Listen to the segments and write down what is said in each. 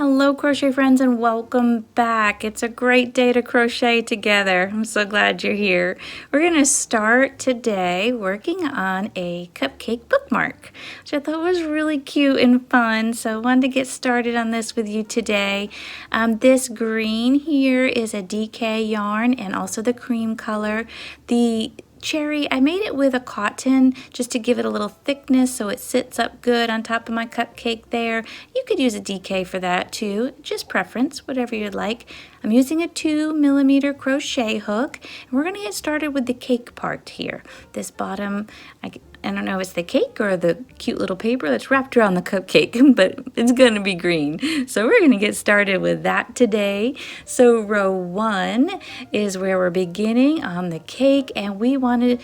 Hello crochet friends and welcome back. It's a great day to crochet together. I'm so glad you're here. We're going to start today working on a cupcake bookmark, which I thought was really cute and fun. So I wanted to get started on this with you today. This green here is a DK yarn and also the cream color. The cherry, I made it with a cotton just to give it a little thickness so it sits up good on top of my cupcake there. You could use a DK for that too, just preference, whatever you'd like. I'm using a 2mm crochet hook, and we're going to get started with the cake part here. This bottom, I don't know if it's the cake or the cute little paper that's wrapped around the cupcake, but it's going to be green. So we're going to get started with that today. So row 1 is where we're beginning on the cake, and we want to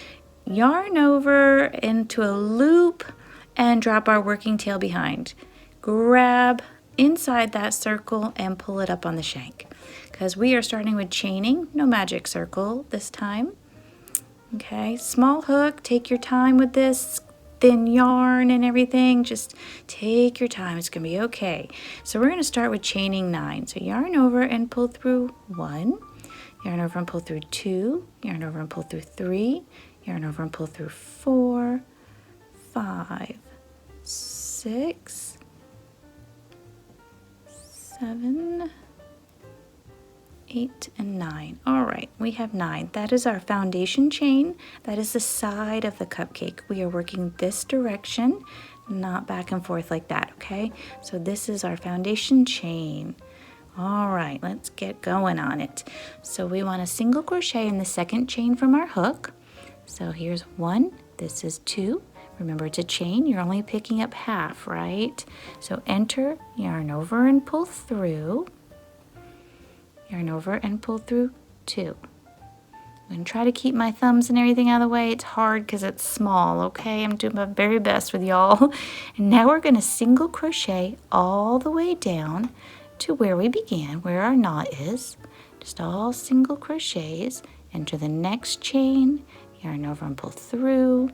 yarn over into a loop and drop our working tail behind. Grab inside that circle and pull it up on the shank, because we are starting with chaining, no magic circle this time. Okay, small hook, take your time with this, thin yarn and everything, just take your time, it's gonna be okay. So we're gonna start with chaining 9. So yarn over and pull through 1, yarn over and pull through 2, yarn over and pull through 3, yarn over and pull through 4, 5, 6, 7, 8 and 9. All right, we have 9. That is our foundation chain. That is the side of the cupcake. We are working this direction, not back and forth like that, okay? So this is our foundation chain. All right, let's get going on it. So we want a single crochet in the second chain from our hook. So here's 1, this is 2. Remember, to chain, you're only picking up half, right? So enter, yarn over and pull through. Yarn over and pull through 2. I'm going to try to keep my thumbs and everything out of the way. It's hard because it's small, okay? I'm doing my very best with y'all. And now we're going to single crochet all the way down to where we began, where our knot is. Just all single crochets. Enter the next chain, yarn over and pull through,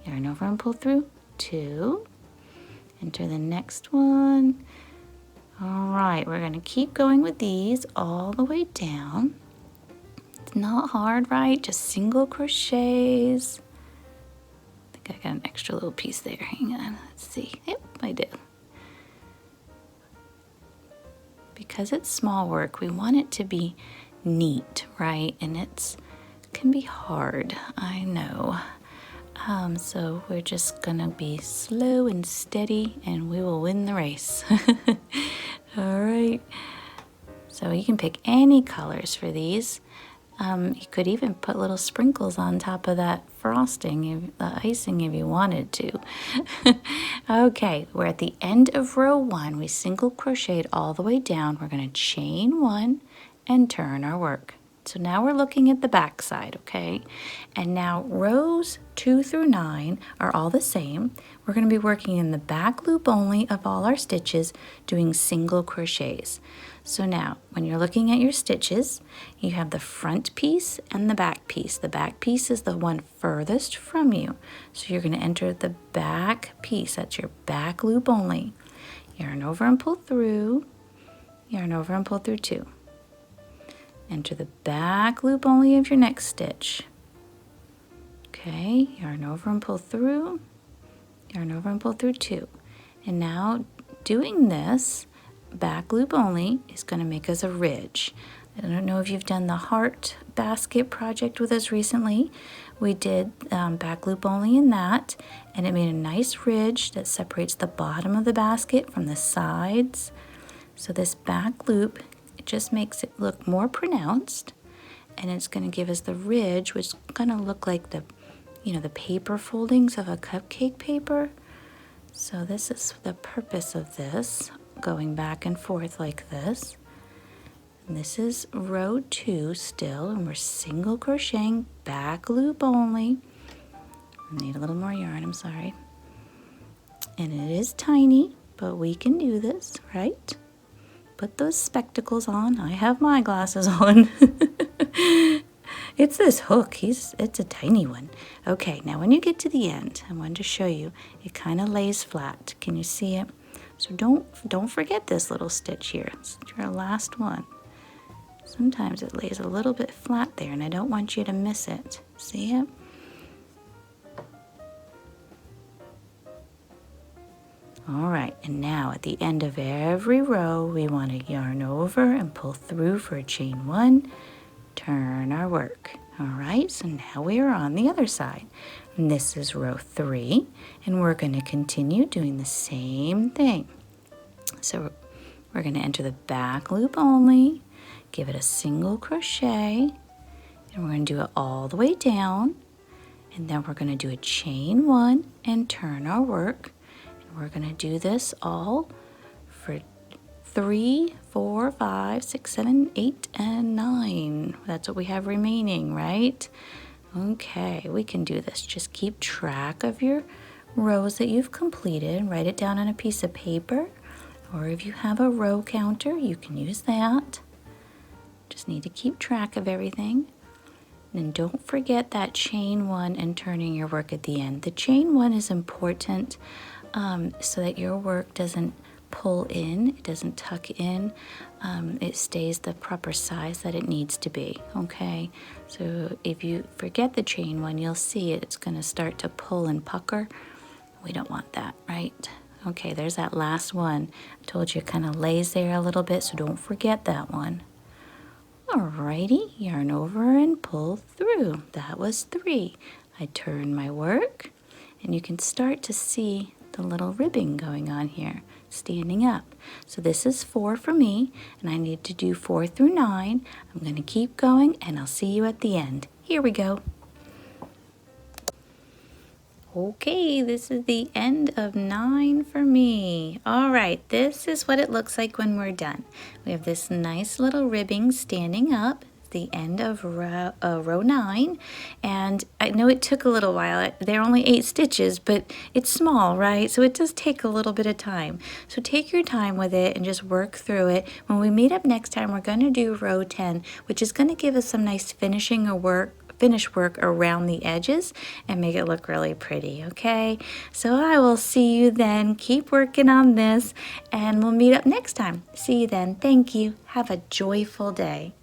yarn over and pull through 2. Enter the next one. All right, we're going to keep going with these all the way down. It's not hard, right? Just single crochets. I think I got an extra little piece there. Hang on, let's see. Yep, I do. Because it's small work, we want it to be neat, right? And it can be hard, I know. So we're just gonna be slow and steady, and we will win the race. All right, so you can pick any colors for these. You could even put little sprinkles on top of that frosting, the icing, if you wanted to. Okay, we're at the end of row 1. We single crocheted all the way down. We're going to chain 1 and turn our work. So now we're looking at the back side, okay? And now rows 2 through 9 are all the same. We're going to be working in the back loop only of all our stitches, doing single crochets. So now, when you're looking at your stitches, you have the front piece and the back piece. The back piece is the one furthest from you. So you're going to enter the back piece. That's your back loop only. Yarn over and pull through. Yarn over and pull through 2. Enter the back loop only of your next stitch. Okay, yarn over and pull through, yarn over and pull through 2. And now doing this back loop only is going to make us a ridge. I don't know if you've done the heart basket project with us recently. We did back loop only in that, and it made a nice ridge that separates the bottom of the basket from the sides. So this back loop, it just makes it look more pronounced, and it's going to give us the ridge, which is going to look like the, the paper foldings of a cupcake paper. So this is the purpose of this, going back and forth like this. And this is row 2 still, and we're single crocheting back loop only. I need a little more yarn, I'm sorry. And it is tiny, but we can do this, right? Put those spectacles on. I have my glasses on. It's this hook. It's a tiny one. Okay, now when you get to the end, I wanted to show you, it kind of lays flat. Can you see it? So don't forget this little stitch here. It's your last one. Sometimes it lays a little bit flat there and I don't want you to miss it. See it? All right, and now at the end of every row, we want to yarn over and pull through for a chain 1, turn our work. All right, so now we are on the other side. And this is row 3, and we're going to continue doing the same thing. So we're going to enter the back loop only, give it a single crochet, and we're going to do it all the way down. And then we're going to do a chain 1 and turn our work. We're going to do this all for 3, 4, 5, 6, 7, 8, and 9. That's what we have remaining, right? Okay, we can do this. Just keep track of your rows that you've completed. Write it down on a piece of paper, or if you have a row counter, you can use that. Just need to keep track of everything. And don't forget that chain 1 and turning your work at the end. The chain 1 is important so that your work doesn't pull in, it doesn't tuck in, it stays the proper size that it needs to be, okay? So if you forget the chain 1, you'll see it's going to start to pull and pucker. We don't want that, right? Okay, there's that last one. I told you it kind of lays there a little bit, so don't forget that one. Alrighty, yarn over and pull through. That was 3. I turn my work, and you can start to see the little ribbing going on here, standing up. So this is 4 for me, and I need to do 4 through 9. I'm going to keep going, and I'll see you at the end. Here we go. Okay, this is the end of 9 for me. All right, this is what it looks like when we're done. We have this nice little ribbing standing up, the end of row 9, and I know it took a little while. There are only 8 stitches, but it's small, right? So it does take a little bit of time. So take your time with it and just work through it. When we meet up next time, we're going to do row 10, which is going to give us some nice finish work around the edges and make it look really pretty, okay? So I will see you then. Keep working on this, and we'll meet up next time. See you then. Thank you. Have a joyful day.